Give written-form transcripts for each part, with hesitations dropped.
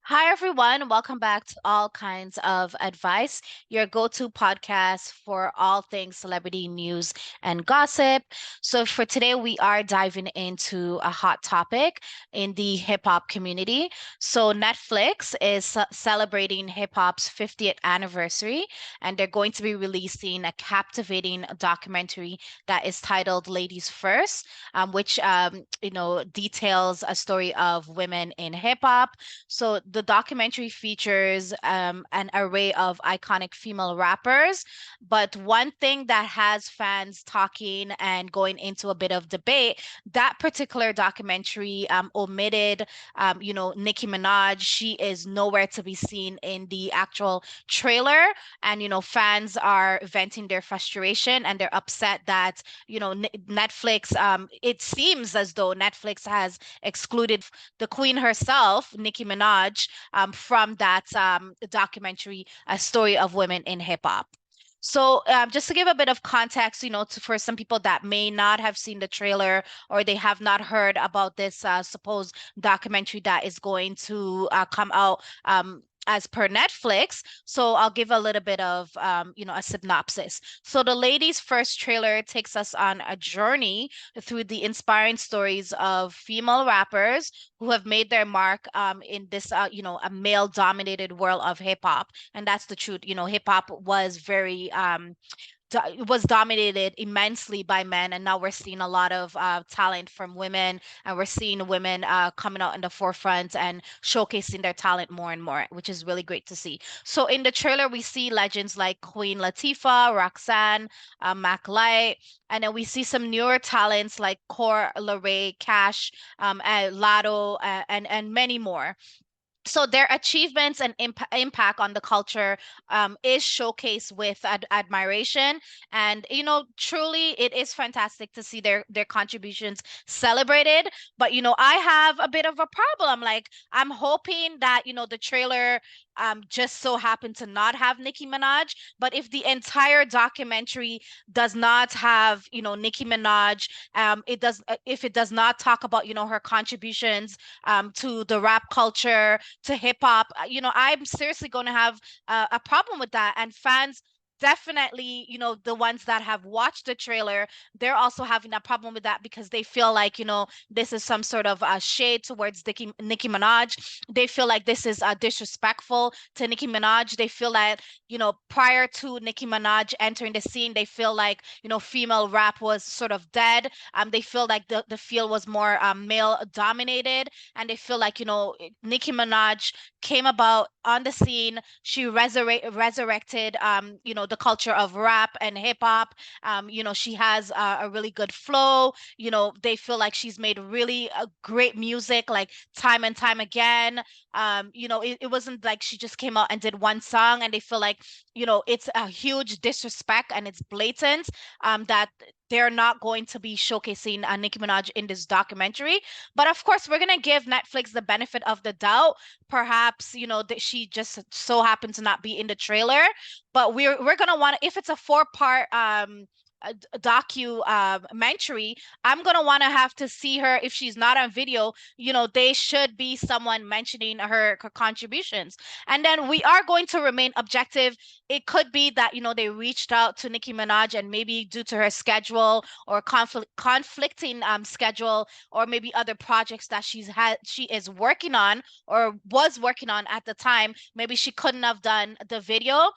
Hi, everyone. Welcome back to All Kinds of Advice, your go-to podcast for all things celebrity news and gossip. So, for today, we are diving into a hot topic in the hip hop community. So, Netflix is celebrating hip hop's 50th anniversary, and they're going to be releasing a captivating documentary that is titled Ladies First, which details a story of women in hip hop. So the documentary features an array of iconic female rappers, but one thing that has fans talking and going into a bit of debate, that particular documentary omitted, Nicki Minaj. She is nowhere to be seen in the actual trailer, and fans are venting their frustration and they're upset that Netflix. It seems as though Netflix has excluded the queen herself, Nicki Minaj, from that documentary, A Story of Women in Hip Hop. So, just to give a bit of context, for some people that may not have seen the trailer or they have not heard about this supposed documentary that is going to come out as per Netflix. So I'll give a little bit of, a synopsis. So the Ladies First trailer takes us on a journey through the inspiring stories of female rappers who have made their mark in this, a male-dominated world of hip hop. And that's the truth. Hip hop was very was dominated immensely by men, and now we're seeing a lot of talent from women, and we're seeing women coming out in the forefront and showcasing their talent more and more, which is really great to see. So in the trailer, we see legends like Queen Latifah, Roxanne, Mac Light, and then we see some newer talents like Core, Larray, Cash, and Lotto, and many more. So their achievements and impact on the culture is showcased with admiration, and truly it is fantastic to see their contributions celebrated. But I have a bit of a problem. Like, I'm hoping that the trailer just so happened to not have Nicki Minaj, but if the entire documentary does not have Nicki Minaj, it does if it does not talk about her contributions to the rap culture, to hip hop, I'm seriously going to have a problem with that. And fans definitely, the ones that have watched the trailer, they're also having a problem with that because they feel like, this is some sort of shade towards Nicki Minaj. They feel like this is disrespectful to Nicki Minaj. They feel like, prior to Nicki Minaj entering the scene, they feel like, female rap was sort of dead. They feel like the field was more male dominated, and they feel like Nicki Minaj came about on the scene. She resurrected the culture of rap and hip hop. She has a really good flow. They feel like she's made really great music, like time and time again. It wasn't like she just came out and did one song, and they feel like it's a huge disrespect and it's blatant that they're not going to be showcasing Nicki Minaj in this documentary. But of course, we're gonna give Netflix the benefit of the doubt. Perhaps that she just so happened to not be in the trailer, but we're gonna want to, if it's a four-part documentary, I'm gonna want to have to see her. If she's not on video, they should be someone mentioning her contributions. And then we are going to remain objective. It could be that they reached out to Nicki Minaj, and maybe due to her schedule or conflicting schedule, or maybe other projects that she is working on or was working on at the time, maybe she couldn't have done the video.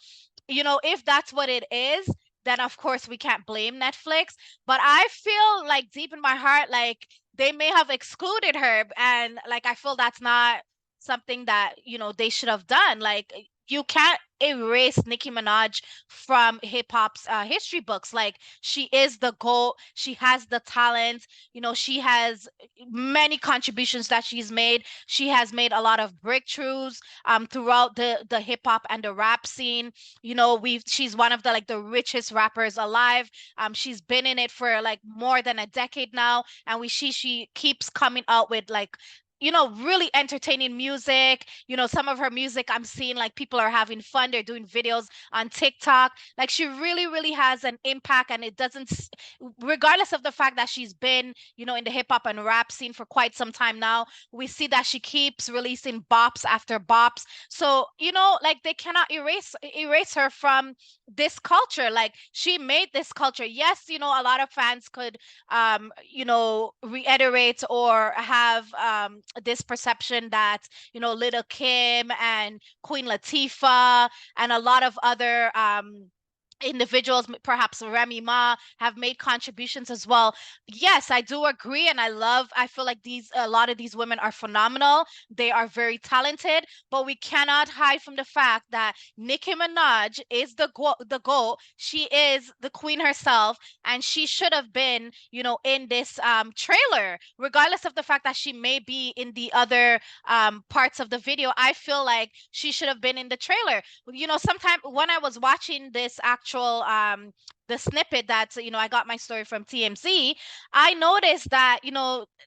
If that's what it is, then of course we can't blame Netflix. But I feel like deep in my heart, like they may have excluded her, and like I feel that's not something that they should have done. Like, you can't erase Nicki Minaj from hip hop's history books. Like, she is the GOAT. She has the talent. She has many contributions that she's made. She has made a lot of breakthroughs throughout the hip hop and the rap scene. She's one of the richest rappers alive. She's been in it for like more than a decade now, and we see she keeps coming out with like really entertaining music. Some of her music I'm seeing like people are having fun. They're doing videos on TikTok. Like she really, really has an impact, and it doesn't, regardless of the fact that she's been, in the hip hop and rap scene for quite some time now, we see that she keeps releasing bops after bops. So, like they cannot erase her from this culture. Like she made this culture. Yes, a lot of fans could reiterate or have this perception that, Little Kim and Queen Latifah and a lot of other individuals, perhaps Remy Ma, have made contributions as well. Yes, I do agree, and I feel like a lot of these women are phenomenal. They are very talented, but we cannot hide from the fact that Nicki Minaj is the GOAT. She is the queen herself, and she should have been, in this trailer, regardless of the fact that she may be in the other parts of the video. I feel like she should have been in the trailer. Sometime when I was watching this actual the snippet that I got my story from TMZ, I noticed that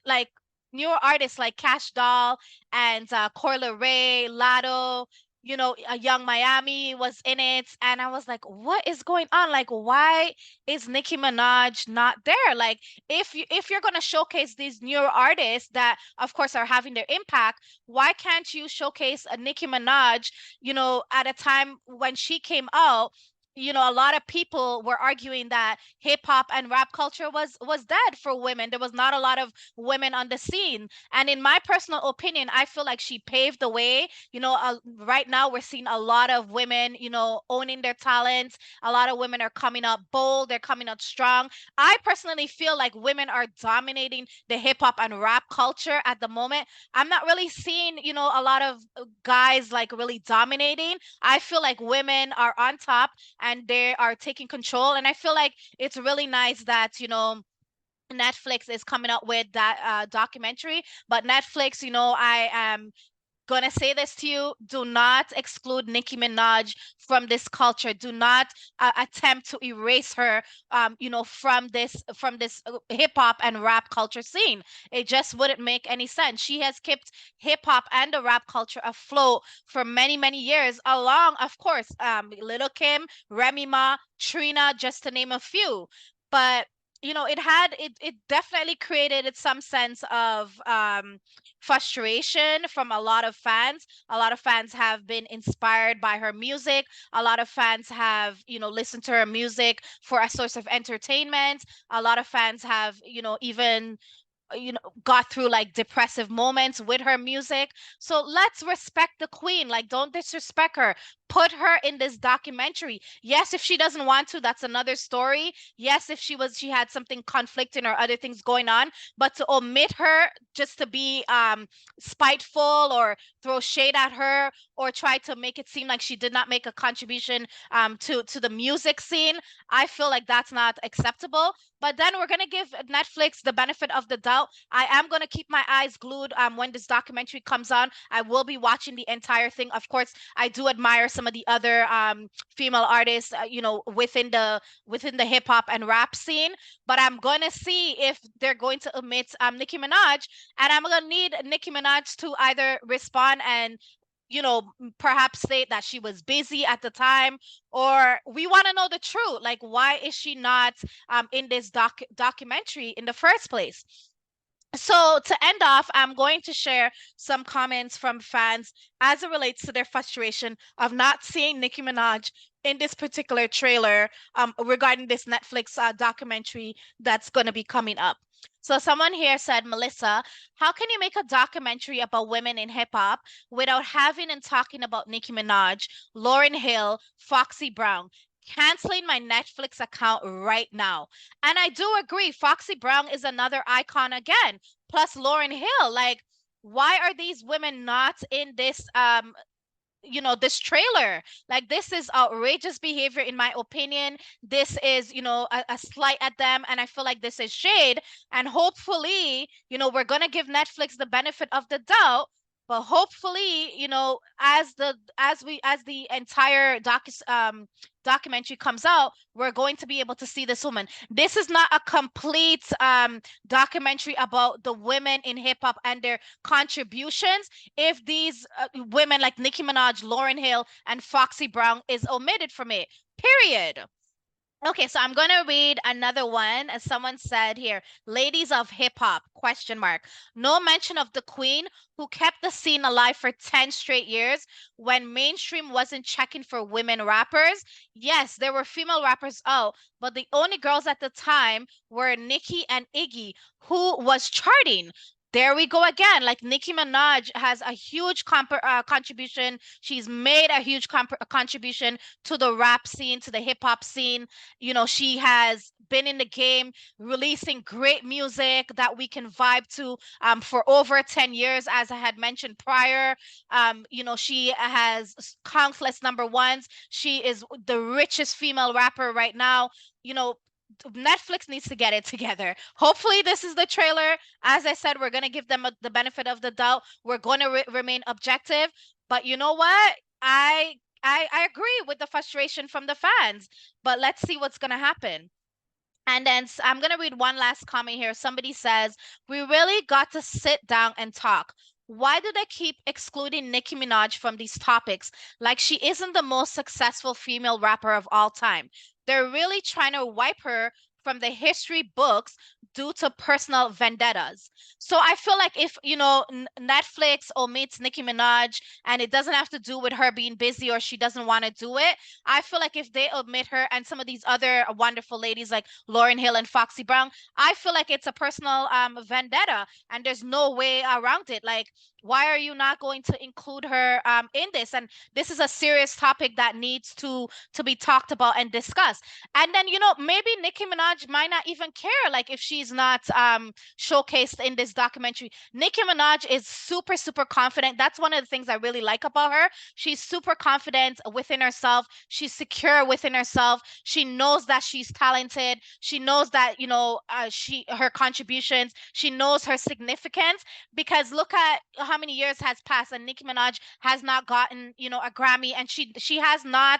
like newer artists like Cash Doll and Corla Ray, Lotto, a Young Miami was in it, and I was like, what is going on? Like, why is Nicki Minaj not there? Like, if you're gonna showcase these newer artists that, of course, are having their impact, why can't you showcase a Nicki Minaj, at a time when she came out? A lot of people were arguing that hip hop and rap culture was dead for women. There was not a lot of women on the scene. And in my personal opinion, I feel like she paved the way. Right now we're seeing a lot of women, owning their talents. A lot of women are coming up bold, they're coming up strong. I personally feel like women are dominating the hip hop and rap culture at the moment. I'm not really seeing, a lot of guys like really dominating. I feel like women are on top and they are taking control. And I feel like it's really nice that, Netflix is coming up with that documentary. But Netflix, I am gonna say this to you: do not exclude Nicki Minaj from this culture. Do not attempt to erase her, from this hip hop and rap culture scene. It just wouldn't make any sense. She has kept hip hop and the rap culture afloat for many, many years, along, of course, Little Kim, Remy Ma, Trina, just to name a few. But it definitely created some sense of frustration from a lot of fans. A lot of fans have been inspired by her music. A lot of fans have, listened to her music for a source of entertainment. A lot of fans have, even got through like depressive moments with her music. So let's respect the queen. Like, don't disrespect her. Put her in this documentary. Yes, if she doesn't want to, that's another story. Yes, if she had something conflicting or other things going on, but to omit her just to be spiteful or throw shade at her or try to make it seem like she did not make a contribution to the music scene, I feel like that's not acceptable. But then we're gonna give Netflix the benefit of the doubt. I am gonna keep my eyes glued when this documentary comes on. I will be watching the entire thing. Of course, I do admire some of the other female artists, within the hip hop and rap scene. But I'm gonna see if they're going to omit Nicki Minaj, and I'm gonna need Nicki Minaj to either respond and perhaps say that she was busy at the time, or we want to know the truth. Like, why is she not in this documentary in the first place? So to end off, I'm going to share some comments from fans as it relates to their frustration of not seeing Nicki Minaj in this particular trailer regarding this Netflix documentary that's going to be coming up. So someone here said, Melissa, how can you make a documentary about women in hip hop without having and talking about Nicki Minaj, Lauryn Hill, Foxy Brown? Canceling my Netflix account right now. And I do agree, Foxy Brown is another icon again. Plus Lauryn Hill. Like, why are these women not in this trailer? Like, this is outrageous behavior in my opinion. This is, a slight at them, and I feel like this is shade. And hopefully, we're gonna give Netflix the benefit of the doubt. But hopefully, as the entire documentary comes out, we're going to be able to see this woman. This is not a complete documentary about the women in hip hop and their contributions if these women like Nicki Minaj, Lauryn Hill, and Foxy Brown is omitted from it. Period. Okay, so I'm gonna read another one. As someone said here, ladies of hip hop, question mark. No mention of the queen who kept the scene alive for 10 straight years when mainstream wasn't checking for women rappers. Yes, there were female rappers out, but the only girls at the time were Nicki and Iggy, who was charting. There we go again. Like Nicki Minaj has a huge contribution. She's made a huge contribution to the rap scene, to the hip hop scene. She has been in the game releasing great music that we can vibe to for over 10 years, as I had mentioned prior. She has countless number ones. She is the richest female rapper right now. Netflix needs to get it together. Hopefully, this is the trailer. As I said, we're going to give them the benefit of the doubt. We're going to remain objective. But you know what? I agree with the frustration from the fans, but let's see what's going to happen. And then I'm going to read one last comment here. Somebody says, we really got to sit down and talk. Why do they keep excluding Nicki Minaj from these topics? Like she isn't the most successful female rapper of all time. They're really trying to wipe her from the history books due to personal vendettas. So I feel like if, Netflix omits Nicki Minaj and it doesn't have to do with her being busy or she doesn't want to do it, I feel like if they omit her and some of these other wonderful ladies like Lauryn Hill and Foxy Brown, I feel like it's a personal vendetta and there's no way around it. Like, why are you not going to include her in this? And this is a serious topic that needs to be talked about and discussed. And then, maybe Nicki Minaj might not even care, like if she's not showcased in this documentary. Nicki Minaj is super, super confident. That's one of the things I really like about her. She's super confident within herself. She's secure within herself. She knows that she's talented. She knows that, her contributions, she knows her significance, because look at how many years has passed and Nicki Minaj has not gotten, a Grammy, and she has not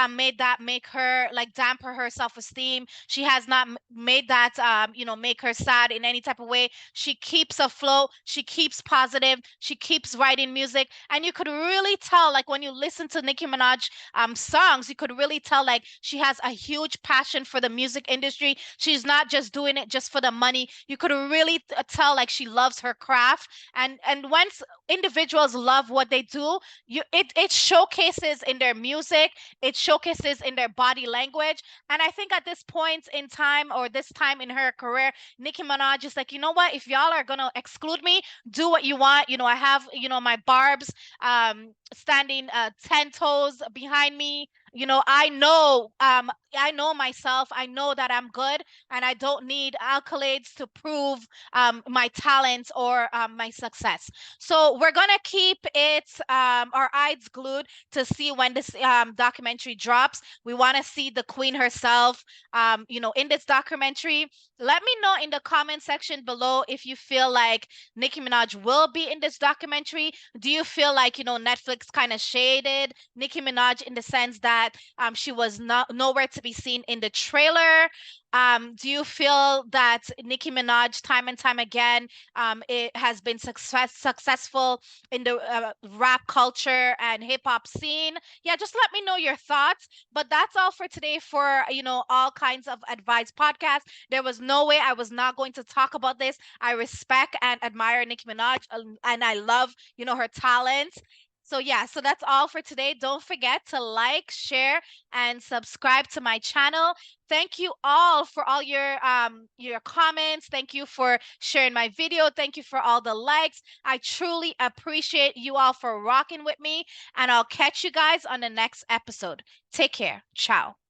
made that make her like damper her self-esteem. She has not made that make her sad in any type of way. She keeps afloat. She keeps positive. She keeps writing music, and you could really tell, like when you listen to Nicki Minaj songs, you could really tell like she has a huge passion for the music industry. She's not just doing it just for the money. You could really tell like she loves her craft, and once individuals love what they do, it showcases in their music, it showcases in their body language. And I think at this point in time, or this time in her career, Nicki Minaj is like, you know what, if y'all are gonna exclude me, do what you want. I have, my barbs standing 10 toes behind me. I know myself. I know that I'm good, and I don't need accolades to prove my talent or my success. So we're gonna keep our eyes glued to see when this documentary drops. We want to see the queen herself, in this documentary. Let me know in the comment section below if you feel like Nicki Minaj will be in this documentary. Do you feel like, Netflix kind of shaded Nicki Minaj in the sense that she was nowhere to be seen in the trailer? Do you feel that Nicki Minaj, time and time again, it has been successful in the rap culture and hip hop scene? Yeah, just let me know your thoughts. But that's all for today for, all kinds of advice podcast. There was no way I was not going to talk about this. I respect and admire Nicki Minaj, and I love, her talent. So yeah, so that's all for today. Don't forget to like, share, and subscribe to my channel. Thank you all for all your comments. Thank you for sharing my video. Thank you for all the likes. I truly appreciate you all for rocking with me, and I'll catch you guys on the next episode. Take care. Ciao.